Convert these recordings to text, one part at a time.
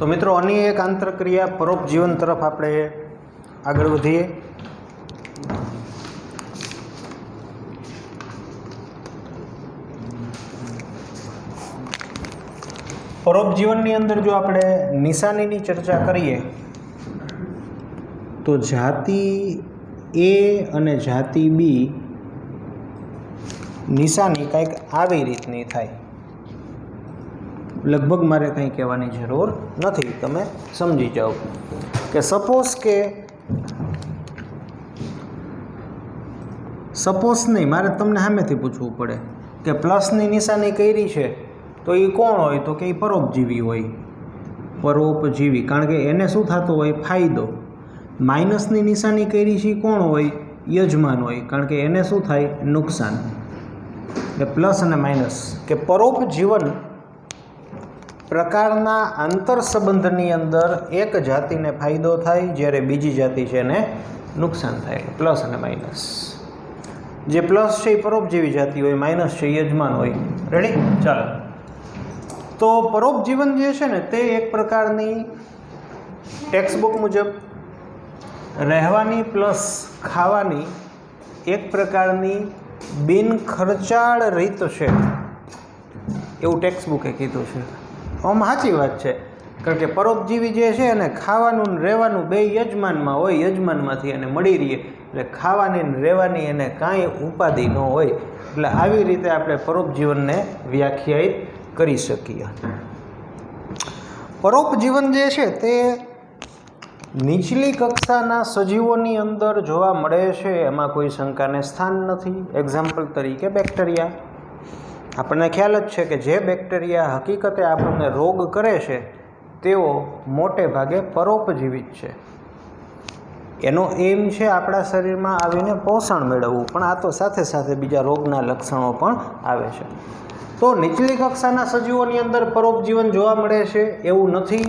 તો મિત્રો આની એક આંતરક્રિયા પરોપજીવન તરફ આપણે આગળ વધીએ। પરોપજીવનની અંદર જો આપણે નિશાનીની ચર્ચા કરીએ તો જાતિ એ અને જાતિ બી નિશાની કંઈક આવી રીતની થાય। લગભગ મારે કંઈ કહેવાની જરૂર નથી, તમે સમજી જાઓ કે સપોઝ નહીં, મારે તમને સામેથી પૂછવું પડે કે પ્લસની નિશાની કરી છે તો એ કોણ હોય? તો કે એ પરોપજીવી હોય, પરોપજીવી, કારણ કે એને શું થતો હોય? ફાયદો। માઇનસની નિશાની કરી છે કોણ હોય? યજમાન હોય, કારણ કે એને શું થાય? નુકસાન। એટલે પ્લસ અને માઇનસ કે પરોપજીવન પ્રકારના આંતર સંબંધની અંદર એક જાતિને ફાયદો થાય જ્યારે બીજી જાતિ છે એને નુકસાન થાય, પ્લસ અને માઇનસ। જે પ્લસ છે એ પરોપજીવી જાતિ હોય, માઇનસ છે યજમાન હોય। રેડી? ચાલો, તો પરોપજીવન જે છે ને તે એક પ્રકારની ટેક્સ્ટબુક મુજબ રહેવાની પ્લસ ખાવાની એક પ્રકારની બિન ખર્ચાળ રીત છે, એવું ટેક્સ્ટબુકે કીધું છે। આમ સાચી વાત છે, કારણ કે પરોપજીવી જે છે એને ખાવાનું ને રહેવાનું બે યજમાનમાં હોય, યજમાનમાંથી એને મળી રહીએ, એટલે ખાવાની ને રહેવાની એને કાંઈ ઉપાધિ ન હોય। એટલે આવી રીતે આપણે પરોપજીવનને વ્યાખ્યાયિત કરી શકીએ। પરોપજીવન જે છે તે નીચલી કક્ષાના સજીવોની અંદર જોવા મળે છે, એમાં કોઈ શંકાને સ્થાન નથી। એક્ઝામ્પલ તરીકે બેક્ટેરિયા। આપણને ખ્યાલ જ છે કે જે બેક્ટેરિયા હકીકતે આપણને રોગ કરે છે તેઓ મોટે ભાગે પરોપજીવી જ છે। એનો એમ છે આપણા શરીરમાં આવીને પોષણ મેળવવું, પણ આ તો સાથે સાથે બીજા રોગના લક્ષણો પણ આવે છે। તો નીચલી કક્ષાના સજીવોની અંદર પરોપજીવન જોવા મળે છે એવું નથી।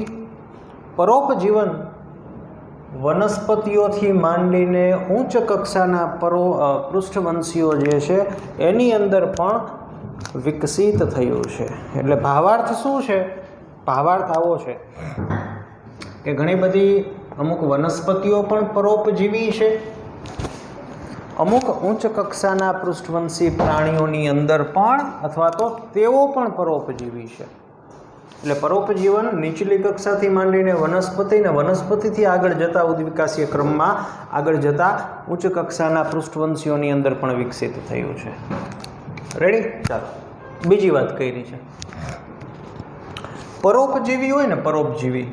પરોપજીવન વનસ્પતિઓથી માંડીને ઉચ્ચ કક્ષાના પૃષ્ઠવંશીઓ જે છે એની અંદર પણ વિકસિત થયું છે। એટલે ભાવાર્થ શું છે? ભાવાર્થ આવો છે કે ઘણી બધી અમુક વનસ્પતિઓ પણ પરોપજીવી છે, અમુક ઉચ્ચ કક્ષાના પૃષ્ઠવંશી પ્રાણીઓની અંદર પણ અથવા તો તેઓ પણ પરોપજીવી છે। એટલે પરોપજીવન નીચલી કક્ષાથી માંડીને વનસ્પતિ ને વનસ્પતિથી આગળ જતા ઉદ્વિકાસીય ક્રમમાં આગળ જતા ઉચ્ચ કક્ષાના પૃષ્ઠવંશીઓની અંદર પણ વિકસિત થયું છે। રેડી? ચાલો, બીજી વાત કરી છે પરોપજીવી હોય ને, પરોપજીવી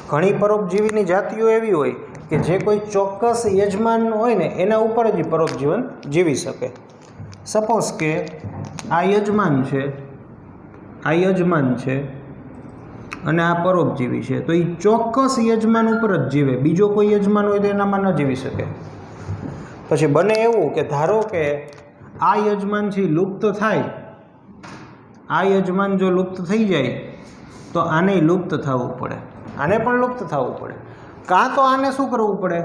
ઘણી પરોપજીવીની જાતિઓ એવી હોય કે જે કોઈ ચોક્કસ યજમાન હોય ને એના ઉપર જ પરોપજીવન જીવી શકે। સપોઝ કે આ યજમાન છે અને આ પરોપજીવી છે, તો એ ચોક્કસ યજમાન ઉપર જ જીવે, બીજો કોઈ યજમાન હોય તો એનામાં ન જીવી શકે। પછી બને એવું કે ધારો કે આ યજમાન છે લુપ્ત થાય, આ યજમાન જો લુપ્ત થઈ જાય તો આને લુપ્ત થવું પડે, આને પણ લુપ્ત થવું પડે, કાં તો આને શું કરવું પડે?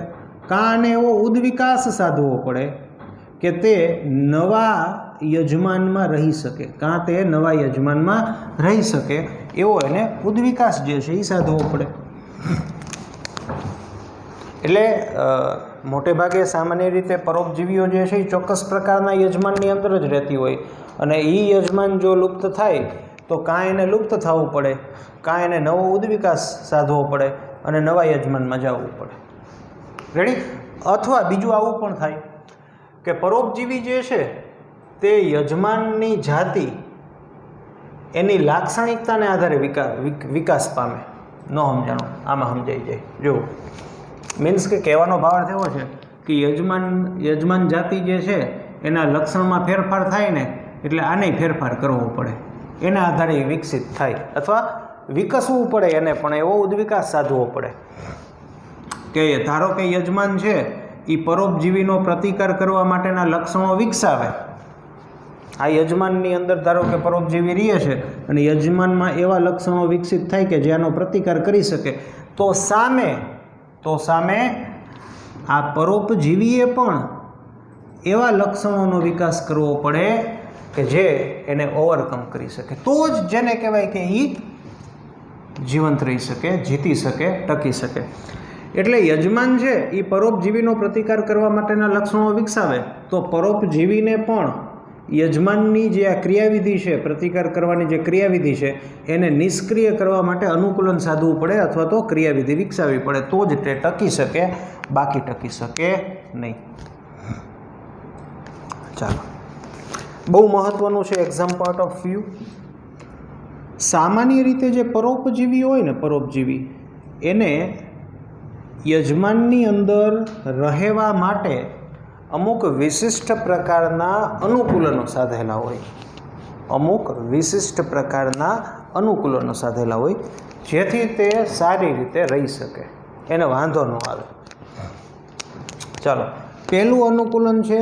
કાં આને એવો ઉદ્વિકાસ સાધવો પડે કે તે નવા યજમાનમાં રહી શકે, કાં તે નવા યજમાનમાં રહી શકે એવો એને ઉદ્વિકાસ જે છે એ સાધવો પડે। એટલે મોટે ભાગે સામાન્ય રીતે પરોપજીવીઓ જે છે એ ચોક્કસ પ્રકારના યજમાનની અંદર જ રહેતી હોય, અને એ યજમાન જો લુપ્ત થાય તો કાં એને લુપ્ત થવું પડે, કાં એને નવો ઉદ્વિકાસ સાધવો પડે અને નવા યજમાનમાં જવું પડે। રેડી? અથવા બીજું આવું પણ થાય કે પરોપજીવી જે છે તે યજમાનની જાતિ એની લાક્ષણિકતાને આધારે વિકાસ પામે। ન સમજાણું, આમાં સમજાઈ જાય। જો મીન્સ કે કહેવાનો ભાવાર્થ એવો છે કે યજમાન જાતિ જે છે એના લક્ષણમાં ફેરફાર થાય ને એટલે આને ફેરફાર કરવો પડે, એના આધારે વિકસિત થાય અથવા વિકસવું પડે, એને પણ એવો ઉદ્વિકાસ સાધવો પડે કે ધારો કે યજમાન છે એ પરોપજીવીનો પ્રતિકાર કરવા માટેના લક્ષણો વિકસાવે। આ યજમાનની અંદર ધારો કે પરોપજીવી રહે છે અને યજમાનમાં એવા લક્ષણો વિકસિત થાય કે જેનો પ્રતિકાર કરી શકે, તો સામે આ પરોપજીવીએ પણ એવા લક્ષણોનો વિકાસ કરવો પડે કે જે એને ઓવરકમ કરી શકે, તો જ જેને કહેવાય કે એ જીવંત રહી શકે, જીતી શકે, ટકી શકે. એટલે યજમાન છે એ પરોપજીવીનો પ્રતિકાર કરવા માટેના લક્ષણો વિકસાવે તો પરોપજીવીને પણ યજમાનની જે આ ક્રિયાવિધિ છે, પ્રતિકાર કરવાની જે ક્રિયાવિધિ છે એને નિષ્ક્રિય કરવા માટે અનુકૂલન સાધવું પડે અથવા તો ક્રિયાવિધિ વિકસાવવી પડે, તો જ તે ટકી શકે, બાકી ટકી શકે નહીં. ચાલો, બહુ મહત્વનું છે એક્ઝામ પોઈન્ટ ઓફ વ્યૂ. સામાન્ય રીતે જે પરોપજીવી હોય ને, પરોપજીવી એને યજમાનની અંદર રહેવા માટે અમુક વિશિષ્ટ પ્રકારના અનુકૂલનો સાધેલા હોય, અમુક વિશિષ્ટ પ્રકારના અનુકૂલનો સાધેલા હોય જેથી તે સારી રીતે રહી શકે, એને વાંધો ન આવે. ચાલો, પહેલું અનુકૂલન છે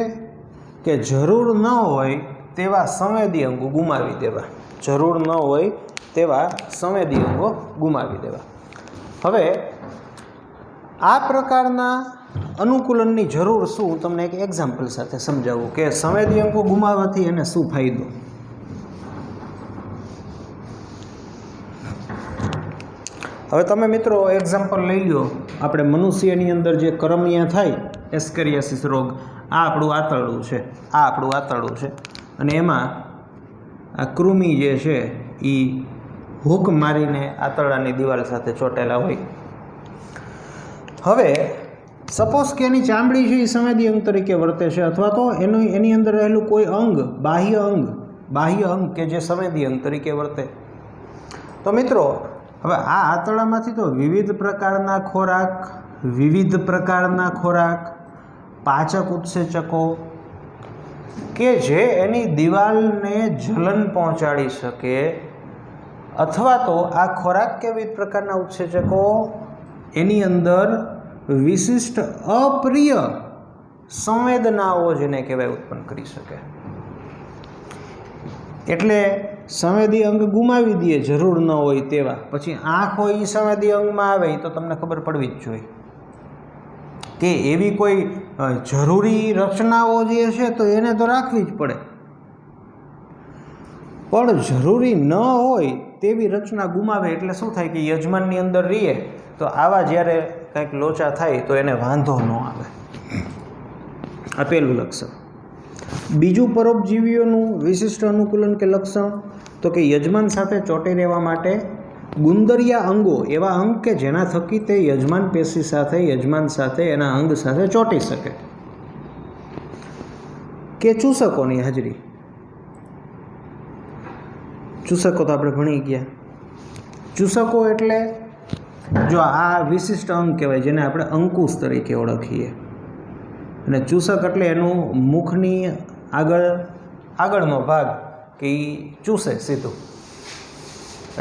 કે જરૂર ન હોય તેવા સંવેદી અંગો ગુમાવી દેવા. જરૂર ન હોય તેવા સંવેદી અંગો ગુમાવી દેવા. હવે આ પ્રકારના અનુકૂલનની જરૂર શું, હું તમને એક એક્ઝામ્પલ સાથે સમજાવું કે સંવેદી અંગો ગુમાવવાથી એને શું ફાયદો. હવે તમે મિત્રો એક્ઝામ્પલ લઈ લો, આપણે મનુષ્યની અંદર જે કરમિયા થાય, એસ્કેરિયાસિસ રોગ, આ આપણું આંતરડું છે, આ આપણું આંતરડું છે, અને એમાં આ કૃમિ જે છે એ હૂક મારીને આંતરડાની દિવાલ સાથે ચોંટેલા હોય. હવે સપોઝ કે એની ચામડી છે એ સંવેદી અંગ તરીકે વર્તે છે, અથવા તો એની અંદર રહેલું કોઈ અંગ, બાહ્ય અંગ કે જે સંવેદી અંગ તરીકે વર્તે. તો મિત્રો હવે આ આંતરડામાંથી તો વિવિધ પ્રકારના ખોરાક, પાચક ઉત્સેચકો કે જે એની દિવાલને જલન પહોંચાડી શકે, અથવા તો આ ખોરાક કે વિવિધ પ્રકારના ઉત્સેચકો એની અંદર વિશિષ્ટ અપ્રિય સંવેદનાઓ જેને કહેવાય ઉત્પન્ન કરી શકે. એટલે સંવેદી અંગ ગુમાવી દઈએ જરૂર ન હોય તેવા, પછી આંખ હોય એ સંવેદી અંગમાં આવે તો તમને ખબર પડવી જ જોઈએ કે એવી કોઈ જરૂરી રચનાઓ જે છે તો એને તો રાખવી જ પડે, પણ જરૂરી ન હોય તેવી રચના ગુમાવે એટલે શું થાય કે યજમાનની અંદર રહીએ તો આવા જ્યારે કંઈક લોચા થાય તો એને વાંધો ન આવે. આ પહેલું લક્ષણ. બીજું પરોપજીવીઓનું વિશિષ્ટ અનુકૂલન કે લક્ષણ તો કે યજમાન સાથે ચોંટી રહેવા માટે ગુંદરિયા અંગો, એવા અંગ કે જેના થકી તે યજમાન પેશી સાથે, યજમાન સાથે, એના અંગ સાથે ચોંટી શકે. કે ચૂસકોની હાજરી. ચૂસકો તો આપણે ભણી ગયા. ચૂસકો એટલે જો આ વિશિષ્ટ અંગ કહેવાય જેને આપણે અંકુશ તરીકે ઓળખીએ, અને ચૂસક એટલે એનું મુખની આગળનો ભાગ કે એ ચૂસે સીધું.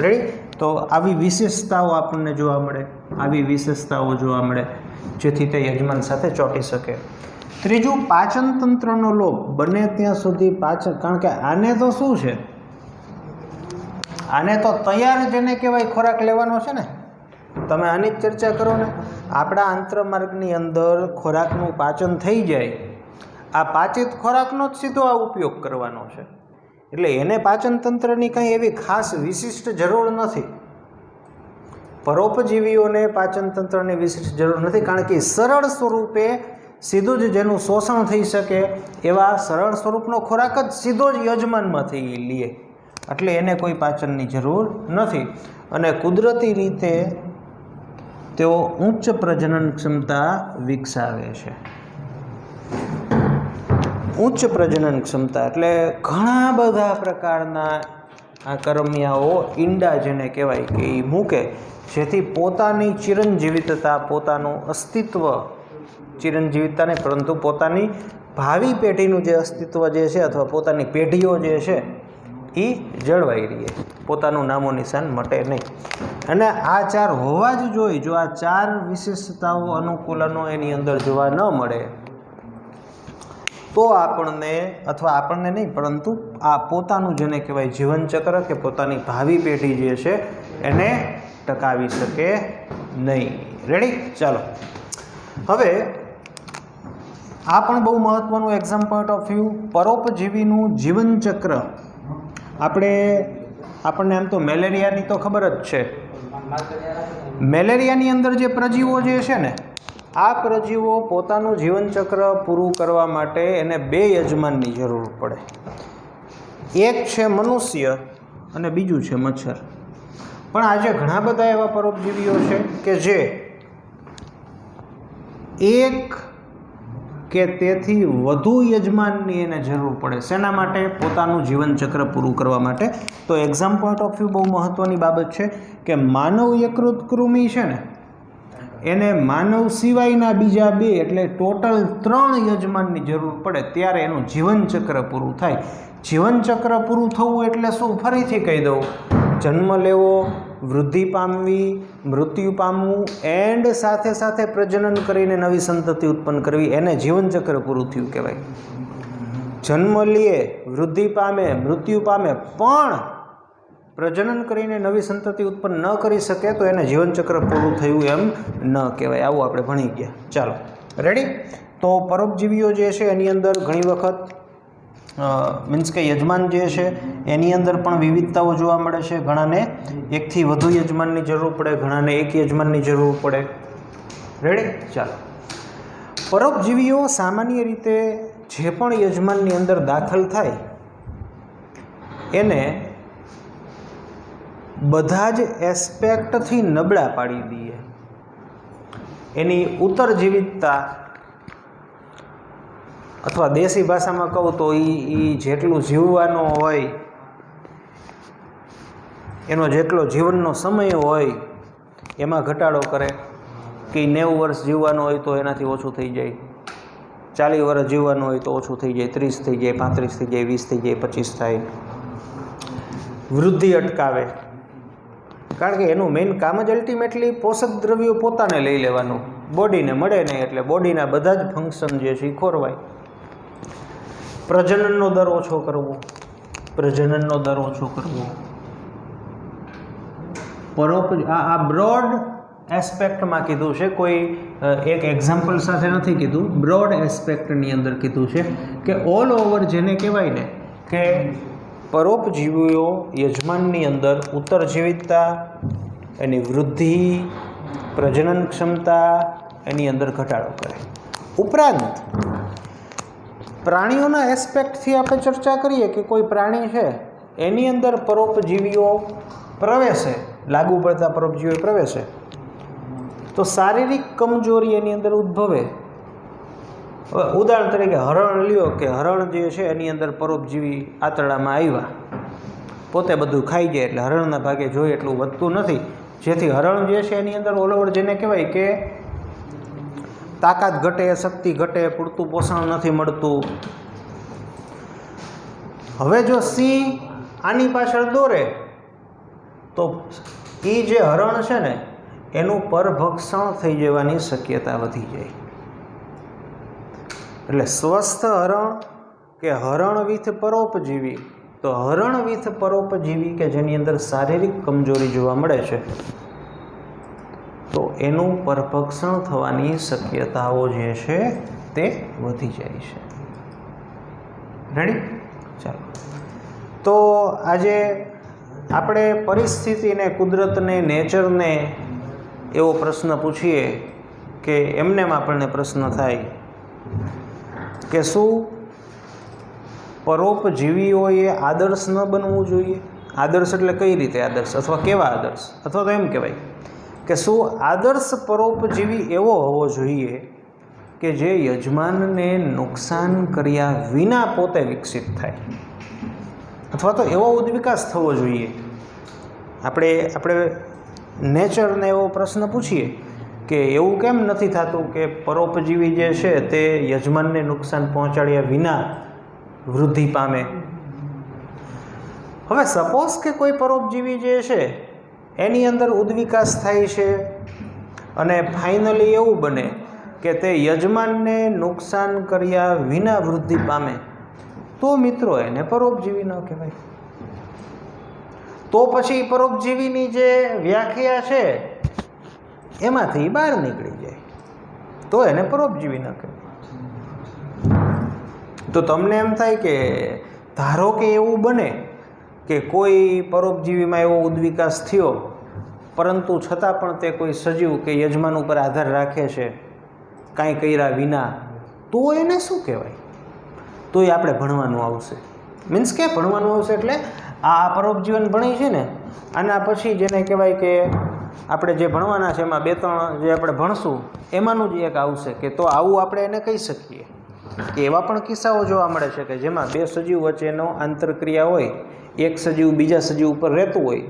રેડી? તો આવી વિશેષતાઓ આપણને જોવા મળે, જેથી તે યજમાન સાથે ચોંટી શકે. ત્રીજું, પાચન તંત્રનો લોપ. બને ત્યાં સુધી પાચન, કારણ કે આને તો શું છે, આને તો તૈયાર જેને કહેવાય ખોરાક લેવાનો છે ને. તમે આની જ ચર્ચા કરો ને. આપણા આંતરમાર્ગની અંદર ખોરાકનું પાચન થઈ જાય, આ પાચિત ખોરાકનો જ સીધો આ ઉપયોગ કરવાનો છે, એટલે એને પાચન તંત્રની કંઈ એવી ખાસ વિશિષ્ટ જરૂર નથી. પરોપજીવીઓને પાચન તંત્રની વિશિષ્ટ જરૂર નથી, કારણ કે સરળ સ્વરૂપે સીધું જ જેનું શોષણ થઈ શકે એવા સરળ સ્વરૂપનો ખોરાક જ સીધો જ યજમાનમાંથી લે, એટલે એને કોઈ પાચનની જરૂર નથી. અને કુદરતી રીતે તેઓ ઉચ્ચ પ્રજનન ક્ષમતા વિકસાવે છે. ઉચ્ચ પ્રજનન ક્ષમતા એટલે ઘણા બધા પ્રકારના આ કરમિયાઓ ઈંડા જેને કહેવાય કે એ મૂકે, જેથી પોતાની ચિરંજીવિતતા, પોતાનું અસ્તિત્વ, ચિરંજીવિતતા નહીં પરંતુ પોતાની ભાવિ પેઢીનું જે અસ્તિત્વ જે છે અથવા પોતાની પેઢીઓ જે છે એ જળવાઈ રહે, પોતાનું નામો નિશાન મટે નહીં. અને આ ચાર હોવા જ જોઈએ. જો આ ચાર વિશેષતાઓ, અનુકૂલનો એની અંદર જોવા ન મળે તો આપણને નહીં પરંતુ આ પોતાનું જેને કહેવાય જીવનચક્ર કે પોતાની ભાવિ પેઢી જે છે એને ટકાવી શકે નહીં. રેડી? ચાલો, હવે આ પણ બહુ મહત્ત્વનું એક્ઝામ પોઈન્ટ ઓફ વ્યૂ. પરોપજીવીનું જીવનચક્ર. આપણને આમ તો મેલેરિયાની તો ખબર જ છે મેલેરિયાની અંદર જે પ્રજીવો જે છે ને, આ પ્રજીવો પોતાનું જીવનચક્ર પૂરું કરવા માટે એને 2 યજમાનની જરૂર પડે. એક છે મનુષ્ય અને બીજું છે મચ્છર. પણ આજે ઘણા બધા એવા પરોપજીવીઓ છે કે જે એક કે તેથી વધુ યજમાનની એને જરૂર પડે. શેના માટે? પોતાનું જીવનચક્ર પૂરું કરવા માટે. તો એક્ઝામ પોઈન્ટ ઓફ વ્યૂ બહુ મહત્ત્વની બાબત છે કે માનવ યકૃત કૃમિ છે ને, એને માનવ સિવાયના બીજા 2 એટલે ટોટલ 3 યજમાનની જરૂર પડે ત્યારે એનું જીવનચક્ર પૂરું થાય. જીવનચક્ર પૂરું થવું એટલે શું? ફરીથી કહી દઉં. જન્મ લેવો, વૃદ્ધિ પામવી, મૃત્યુ પામવું એન્ડ સાથે સાથે પ્રજનન કરીને નવી સંતતિ ઉત્પન્ન કરવી, એને જીવનચક્ર પૂરું થયું કહેવાય. જન્મ લે, વૃદ્ધિ પામે, મૃત્યુ પામે પણ પ્રજનન કરીને નવી સંતતિ ઉત્પન્ન ન કરી શકે તો એને જીવનચક્ર પૂરું થયું એમ ન કહેવાય. આવું આપણે ભણી ગયા. ચાલો, રેડી? તો પરોપજીવીઓ જે છે એની અંદર ઘણી વખત મીન્સ કે યજમાન જે છે એની અંદર પણ વિવિધતાઓ જોવા મળે છે. ઘણાને 1 થી વધુ યજમાનની જરૂર પડે, ઘણાને 1 યજમાનની જરૂર પડે. રેડી? ચાલો. પરોપજીવીઓ સામાન્ય રીતે જે પણ યજમાનની અંદર દાખલ થાય એને બધા જ એસ્પેક્ટથી નબળા પાડી દઈએ. એની ઉત્તરજીવિતતા અથવા દેશી ભાષામાં કહું તો એ જેટલું જીવવાનો હોય, એનો જેટલો જીવનનો સમય હોય એમાં ઘટાડો કરે. કે 90 વર્ષ જીવવાનો હોય તો એનાથી ઓછું થઈ જાય, 40 વર્ષ જીવવાનું હોય તો ઓછું થઈ જાય, 30 થઈ જાય, 35 થઈ જાય, 20 થઈ જાય, 25 થાય. વૃદ્ધિ અટકાવે, કારણ કે એનું મેઇન કામ જ અલ્ટિમેટલી પોષક દ્રવ્યો પોતાને લઈ લેવાનું. બોડીને મળે નહીં એટલે બોડીના બધા જ ફંક્શન જે છે એ ખોરવાય. પ્રજનનનો દર ઓછો કરવો, પ્રજનનનો દર ઓછો કરવો. આ બ્રોડ એસ્પેક્ટમાં કીધું છે, કોઈ એક એક્ઝામ્પલ સાથે નથી કીધું, બ્રોડ એસ્પેક્ટની અંદર કીધું છે કે ઓલ ઓવર જેને કહેવાય ને કે પરોપજીવીઓ યજમાનની અંદર ઉત્તરજીવિતતા, એની વૃદ્ધિ, પ્રજનન ક્ષમતા એની અંદર ઘટાડો કરે. ઉપરાંત પ્રાણીઓના એસ્પેક્ટથી આપણે ચર્ચા કરીએ કે કોઈ પ્રાણી છે એની અંદર પરોપજીવીઓ પ્રવેશે, લાગુ પડતા પરોપજીવીઓ પ્રવેશે તો શારીરિક કમજોરી એની અંદર ઉદ્ભવે. ઉદાહરણ તરીકે હરણ લ્યો કે હરણ જે છે એની અંદર પરોપજીવી આંતરડામાં આવ્યા, પોતે બધું ખાઈ જાય એટલે હરણના ભાગે જોઈએ એટલું વધતું નથી, જેથી હરણ જે છે એની અંદર ઓલ ઓવર જેને કહેવાય કે તાકાત ઘટે, શક્તિ ઘટે, પૂરતું પોષણ નથી મળતું. હવે જો સિંહ આની પાછળ દોરે તો એ જે હરણ છે ને એનું પરભક્ષણ થઈ જવાની શક્યતા વધી જાય. એટલે સ્વસ્થ હરણ કે હરણ વિથ પરોપજીવી, તો હરણ વિથ પરોપજીવી કે જેની અંદર શારીરિક કમજોરી જોવા મળે છે તો એનું પરભક્ષણ થવાની શક્યતાઓ જે છે તે વધી જાય છે. રેડી? ચાલો. તો આજે આપણે પરિસ્થિતિને, કુદરતને, નેચરને એવો પ્રશ્ન પૂછીએ કે એમનેમ આપણને પ્રશ્ન થાય કે શું પરોપજીવીઓએ આદર્શ ન બનવું જોઈએ? આદર્શ એટલે કઈ રીતે આદર્શ, અથવા કેવા આદર્શ, અથવા તો એમ કહેવાય કે શું આદર્શ પરોપજીવી એવો હોવો જોઈએ કે જે યજમાનને નુકસાન કર્યા વિના પોતે વિકસિત થાય, અથવા તો એવો ઉદ્વિકાસ થવો જોઈએ. આપણે નેચરને એવો પ્રશ્ન પૂછીએ કે એવું કેમ નથી થતું કે પરોપજીવી જે છે તે યજમાનને નુકસાન પહોંચાડ્યા વિના વૃદ્ધિ પામે. હવે સપોઝ કે કોઈ પરોપજીવી જે છે એની અંદર ઉદ્વિકાસ થાય છે અને ફાઇનલી એવું બને કે તે યજમાનને નુકસાન કર્યા વિના વૃદ્ધિ પામે, તો મિત્રો એને પરોપજીવી ન કહેવાય. તો પછી પરોપજીવીની જે વ્યાખ્યા છે એમાંથી બહાર નીકળી જાય તો એને પરોપજીવી ન કહેવાય. તો તમને એમ થાય કે ધારો કે એવું બને કે કોઈ પરોપજીવીમાં એવો ઉદ્વિકાસ થયો પરંતુ છતાં પણ તે કોઈ સજીવ કે યજમાન ઉપર આધાર રાખે છે કાંઈ કર્યા વિના, તો એને શું કહેવાય? તો એ આપણે ભણવાનું આવશે. મીન્સ કે ભણવાનું આવશે એટલે આ પરોપજીવન ભણી છે ને, આના પછી જેને કહેવાય કે આપણે જે ભણવાના છે એમાં 2-3 જે આપણે ભણશું એમાંનું જ એક આવશે કે તો આવું આપણે એને કહી શકીએ કે એવા પણ કિસ્સાઓ જોવા મળે છે કે જેમાં 2 સજીવ વચ્ચેનો આંતરક્રિયા હોય, એક સજીવ બીજા સજીવ ઉપર રહેતું હોય,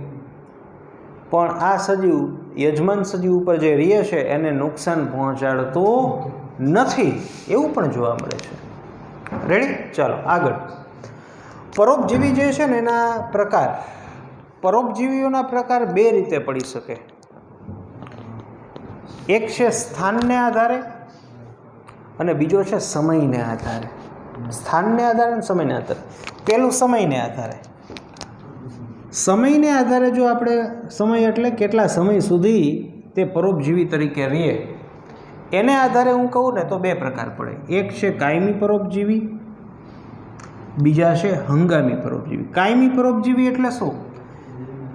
પણ આ સજીવ યજમાન સજીવ ઉપર જે રહે છે એને નુકસાન પહોંચાડતો નથી, એવું પણ જોવા મળે છે. રેડી? ચાલો આગળ. પરોપજીવી જે છે ને એના પ્રકાર, પરોપજીવીઓના પ્રકાર 2 રીતે પડી શકે. એક છે સ્થાનને આધારે અને બીજો છે સમયને આધારે. સ્થાનને આધારે અને સમયને આધારે. પહેલું સમયને આધારે. સમયને આધારે જો આપણે, સમય એટલે કેટલા સમય સુધી તે પરોપજીવી તરીકે રહે, એને આધારે હું કહું ને તો 2 પ્રકાર પડે. એક છે કાયમી પરોપજીવી, બીજા છે હંગામી પરોપજીવી. કાયમી પરોપજીવી એટલે શું?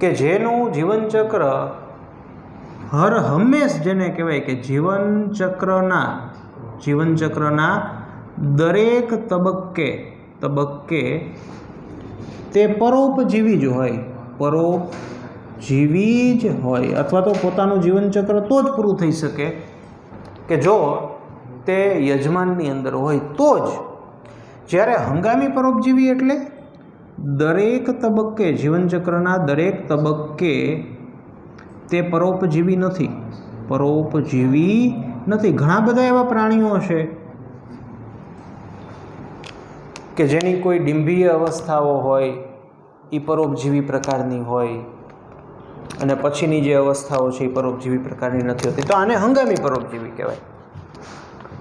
કે જેનું જીવનચક્ર હર હંમેશ જેને કહેવાય કે જીવનચક્રના દરેક તબક્કે તે પરોપજીવી જ હોય, પરોપજીવી જ હોય, અથવા તો પોતાનું જીવનચક્ર તો જ પૂરું થઈ શકે કે જો તે યજમાનની અંદર હોય તો જ. જ્યારે હંગામી પરોપજીવી એટલે દરેક તબક્કે, જીવનચક્રના દરેક તબક્કે તે પરોપજીવી નથી. ઘણા બધા એવા પ્રાણીઓ છે કે જેની કોઈ ડિંભીય અવસ્થાઓ હોય એ પરોપજીવી પ્રકારની હોય અને પછીની જે અવસ્થાઓ છે એ પરોપજીવી પ્રકારની નથી હોતી, તો આને હંગામી પરોપજીવી કહેવાય.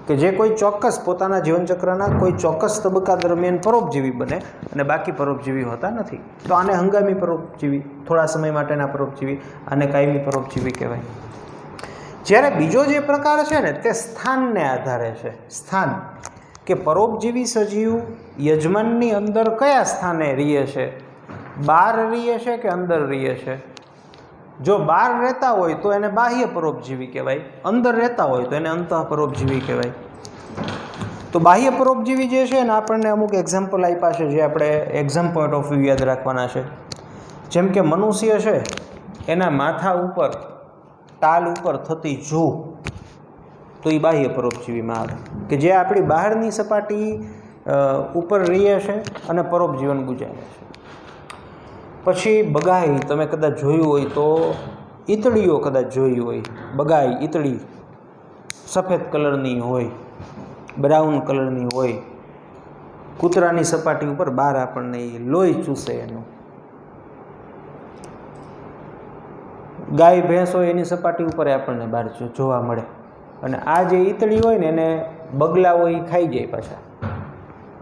કે જે કોઈ ચોક્કસ પોતાના જીવનચક્રના કોઈ ચોક્કસ તબક્કા દરમિયાન પરોપજીવી બને અને બાકી પરોપજીવી હોતા નથી, તો આને હંગામી પરોપજીવી, થોડા સમય માટેના પરોપજીવી, આને કાયમી પરોપજીવી કહેવાય. જ્યારે બીજો જે પ્રકાર છે ને તે સ્થાનને આધારે છે. સ્થાન કે પરોપજીવી સજીવ યજમાનની અંદર કયા સ્થાને રહે છે, બહાર રહે છે કે અંદર રહે છે. જો બહાર રહેતા હોય તો એને બાહ્ય પરોપજીવી કહેવાય, અંદર રહેતા હોય તો એને અંતઃ પરોપજીવી કહેવાય. તો બાહ્ય પરોપજીવી જે છે ને આપણને અમુક એક્ઝામ્પલ આપ્યા છે જે આપણે એક્ઝામ પોઈન્ટ ઓફ વ્યૂ યાદ રાખવાના છે. જેમ કે મનુષ્ય છે એના માથા ઉપર, ટાલ ઉપર થતી જૂ, તો એ બાહ્ય પરોપજીવીમાં આવે કે જે આપણી બહારની સપાટી ઉપર રહે છે અને પરોપજીવન ગુજારે છે. પછી બગાઈ, તમે કદાચ જોયું હોય તો ઈતળીઓ કદાચ જોઈ હોય, બગાઈ ઈતળી સફેદ કલરની હોય, બ્રાઉન કલરની હોય, કૂતરાની સપાટી ઉપર બહાર આપણને એ લોહી ચૂસે એનું. ગાય ભેંસ હોય એની સપાટી ઉપર આપણને બહાર જોવા મળે. અને આ જે ઈતળી હોય ને એને બગલાઓ એ ખાઈ જાય, પાછા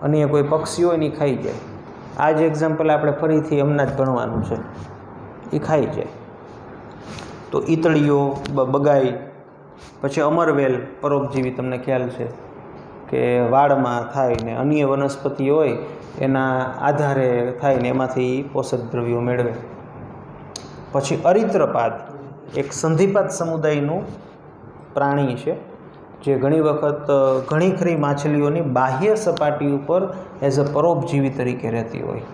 અન્ય કોઈ પક્ષીઓ એની ખાઈ જાય. આ જ એક્ઝામ્પલ આપણે ફરીથી હમણાં જ ભણવાનું છે, એ ખાઈ જાય. તો ઈતળીઓ, બગાઈ, પછી અમરવેલ પરોપજીવી, તમને ખ્યાલ છે કે વાળમાં થાય ને અન્ય વનસ્પતિ હોય એના આધારે થાય ને એમાંથી પોષક દ્રવ્યો મેળવે. પછી અરિત્રપાદ એક સંધિપાદ સમુદાયનું પ્રાણી છે જે ઘણી વખત ઘણી ખરી માછલીઓની બાહ્ય સપાટી ઉપર એઝ અ પરોપજીવી તરીકે રહેતી હોય.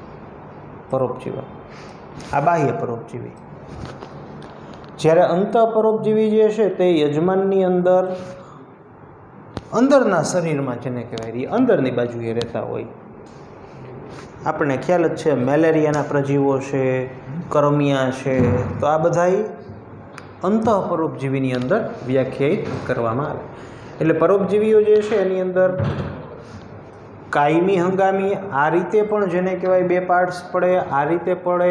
પરોપજીવી, આ બાહ્ય પરોપજીવી. જ્યારે અંતઃ પરોપજીવી જે છે તે યજમાનની અંદરના શરીરમાં જેને કહેવાય અંદરની બાજુએ રહેતા હોય. આપણને ખ્યાલ જ છે મેલેરિયાના પ્રજીવો છે, કરમિયા છે, તો આ બધાય અંતઃ પરોપજીવીની અંદર વ્યાખ્યાયિત કરવામાં આવે. એટલે પરોપજીવીઓ જે છે એની અંદર કાયમી, હંગામી આ રીતે પણ જેને કહેવાય 2 પાર્ટ્સ પડે, આ રીતે પડે.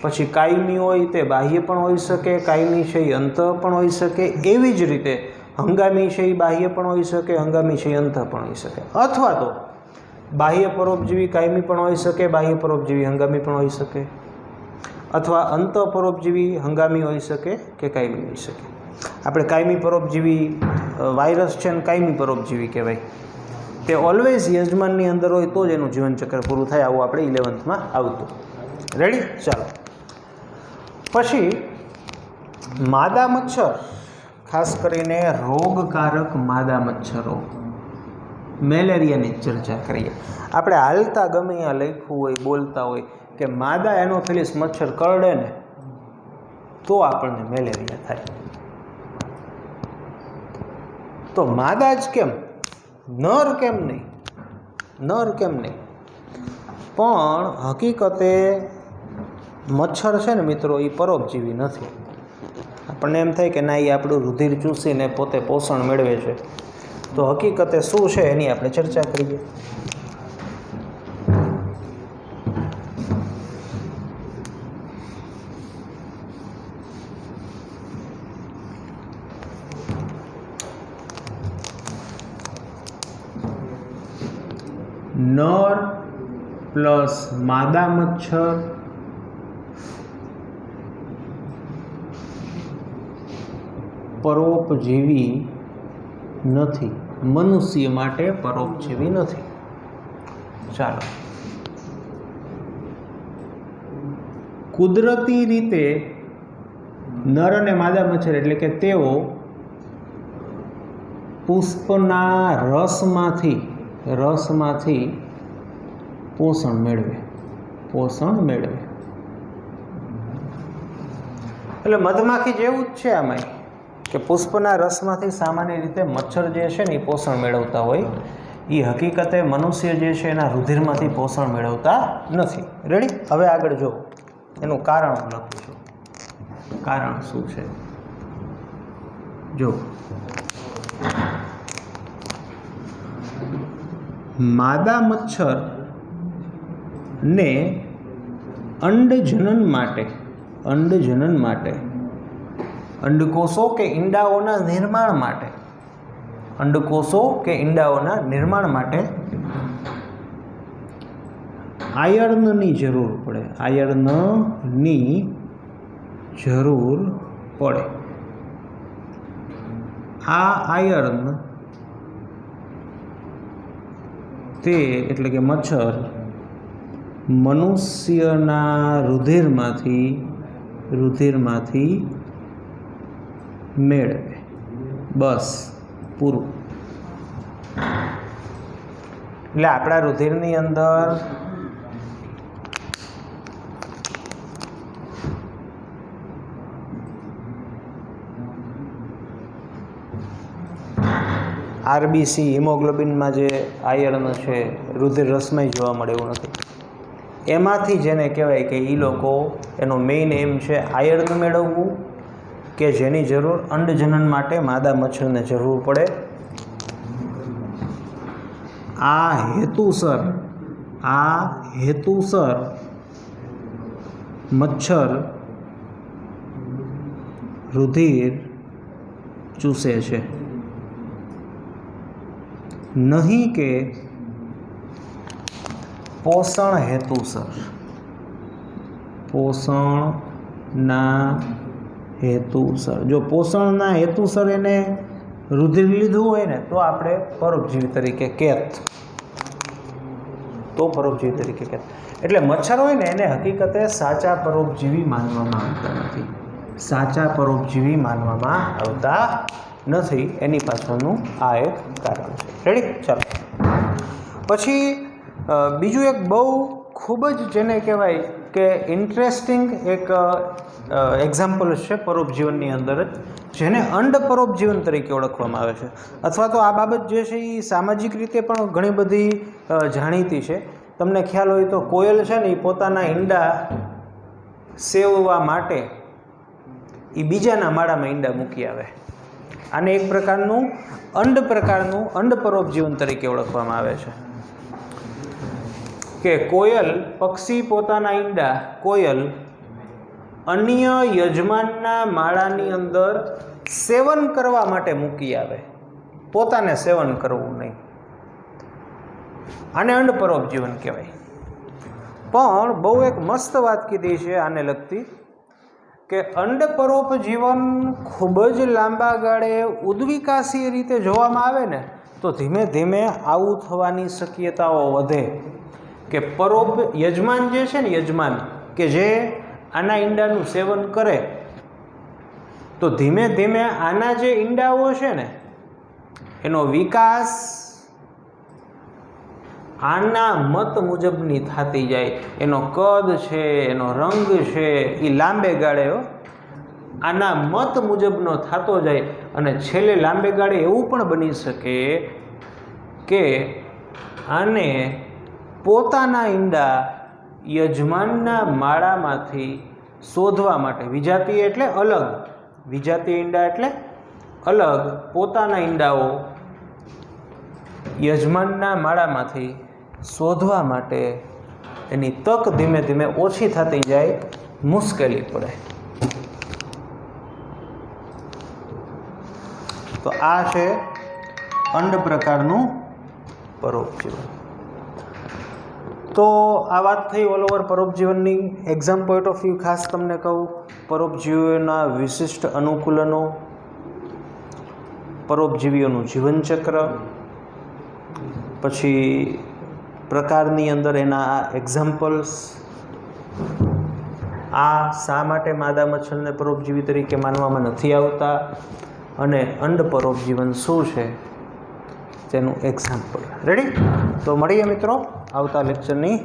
પછી કાયમી હોય તે બાહ્ય પણ હોઈ શકે, કાયમી છે એ અંતઃ પણ હોઈ શકે. એવી જ રીતે હંગામી છે એ બાહ્ય પણ હોઈ શકે, હંગામી છે એ અંતઃ પણ હોઈ શકે. અથવા તો બાહ્ય પરોપજીવી કાયમી પણ હોઈ શકે, બાહ્ય પરોપજીવી હંગામી પણ હોઈ શકે. અથવા અંતઃ પરોપજીવી હંગામી હોઈ શકે કે કાયમી હોઈ શકે. આપણે કાયમી પરોપજીવી વાયરસ છે ને કાયમી પરોપજીવી કહેવાય. તે ઓલવેઝ યજમાનની અંદર હોય તો જ એનું જીવનચક્ર પૂરું થાય. આવું આપણે 11th માં આવતું. રેડી? ચાલો. પછી માદા મચ્છર, ખાસ કરીને રોગકારક માદા મચ્છરો, મેલેરિયાની ચર્ચા કરીએ. આપણે હાલતા ગમે ત્યાં લખ્યું હોય, બોલતા હોય કે માદા એનોફિલિસ મચ્છર કરડે ને તો આપણને મેલેરિયા થાય. તો માદા જ કેમ, નર કેમ નહીં? નર કેમ નહીં? પણ હકીકતે મચ્છર છે ને મિત્રો, એ પરોપજીવી નથી. આપણને એમ થાય કે ના, એ આપણું રુધિર ચૂસીને પોતે પોષણ મેળવે છે. તો હકીકતે શું છે એની આપણે ચર્ચા કરીએ. નર પ્લસ માદા મચ્છર પરોપજીવી નથી, મનુષ્ય માટે પરોપજીવી નથી. ચાલો, કુદરતી રીતે નર અને માદા મચ્છર એટલે કે તેઓ પુષ્પના રસમાંથી પોષણ મેળવે. એટલે મધમાખી જેવું જ છે આમાં, કે પુષ્પના રસમાંથી સામાન્ય રીતે મચ્છર જે છે ને એ પોષણ મેળવતા હોય. એ હકીકતે મનુષ્ય જે છે એના રુધિરમાંથી પોષણ મેળવતા નથી. રેડી? હવે આગળ જો એનું કારણ હું લખું છું. કારણ શું છે જો. માદા મચ્છર ને અંડજનન માટે અંડકોષો કે ઈંડાઓના નિર્માણ માટે આયર્નની જરૂર પડે. આ આયર્ન તે એટલે કે મચ્છર મનુષ્યના રુધિરમાંથી મેળવે. બસ, પૂરું. એટલે આપણા રુધિરની અંદર આરબીસી હિમોગ્લોબિનમાં જે આયર્ન છે રુધિર રસમાં જોવા મળે એવું નથી. એમાંથી જેને કહેવાય કે એ લોકો એનો મેઇન એમ છે આયર્ન મેળવવું, કે જેની જરૂર અંડજનન માટે માદા મચ્છરને જરૂર પડે. આ હેતુસર મચ્છર રુધિર ચૂસે છે, નહીં કે પોષણના હેતુસર. જો પોષણના હેતુસર એને રુધિર લીધું હોય ને તો આપણે પરોપજીવી તરીકે કહેત. એટલે મચ્છર હોય ને એને હકીકતે સાચા પરોપજીવી માનવામાં આવતા નથી. એની પાછળનું આ એક કારણ છે. રેડી? ચાલો, પછી બીજું એક બહુ ખૂબ જ જેને કહેવાય કે ઇન્ટરેસ્ટિંગ એક એક્ઝામ્પલ છે પરોપજીવનની અંદર જ, જેને અંડ પરોપજીવન તરીકે ઓળખવામાં આવે છે. અથવા તો આ બાબત જે છે એ સામાજિક રીતે પણ ઘણી બધી જાણીતી છે. તમને ખ્યાલ હોય તો કોયલ છે ને એ પોતાના ઈંડા સેવવા માટે એ બીજાના માળામાં ઈંડા મૂકી આવે. આને એક પ્રકારનું અંડ પરોપજીવન તરીકે ઓળખવામાં આવે છે. કે કોયલ પક્ષી પોતાના ઈંડા અન્ય યજમાનના માળાની અંદર સેવન કરવા માટે મૂકી આવે, પોતાને સેવન કરવું નહીં. આને અંડ પરોપજીવન કહેવાય. પણ બહુ એક મસ્ત વાત કીધી છે આને લગતી, કે અંડ પરોપજીવન ખૂબ જ લાંબા ગાળે ઉદ્વિકાસીય રીતે જોવામાં આવે ને તો ધીમે ધીમે આવું થવાની શક્યતાઓ વધે. કે યજમાન જે છે ને, કે જે આના ઈંડાનું સેવન કરે તો ધીમે ધીમે આના જે ઈંડાઓ છે ને એનો વિકાસ આના મત મુજબની થતી જાય. એનો કદ છે, એનો રંગ છે, એ લાંબે ગાળે આના મત મુજબનો થતો જાય. અને છેલ્લે લાંબે ગાળે એવું પણ બની શકે કે આને પોતાના ઈંડા યજમાનના માળામાંથી શોધવા માટે, વિજાતીય એટલે અલગ, વિજાતીય ઈંડા એટલે અલગ, પોતાના ઈંડાઓ યજમાનના માળામાંથી શોધવા માટે એની તક ધીમે ધીમે ઓછી થતી જાય, મુશ્કેલી પડે. તો આ છે અંડ પ્રકારનું પરોપજીવન. તો આ વાત થઈ ઓલ ઓવર પરોપજીવનની. એક્ઝામ પોઈન્ટ ઓફ વ્યૂ ખાસ તમને કહું, પરોપજીવીઓના વિશિષ્ટ અનુકૂલનો, પરોપજીવીઓનું જીવનચક્ર, પછી પ્રકારની અંદર એના આ એક્ઝામ્પલ્સ, આ શા માટે માદા મચ્છરને પરોપજીવી તરીકે માનવામાં નથી આવતા, અને અંડ પરોપજીવન શું છે તેનું એક્ઝામ્પલ. રેડી? તો મળીએ મિત્રો આવતા લેક્ચરની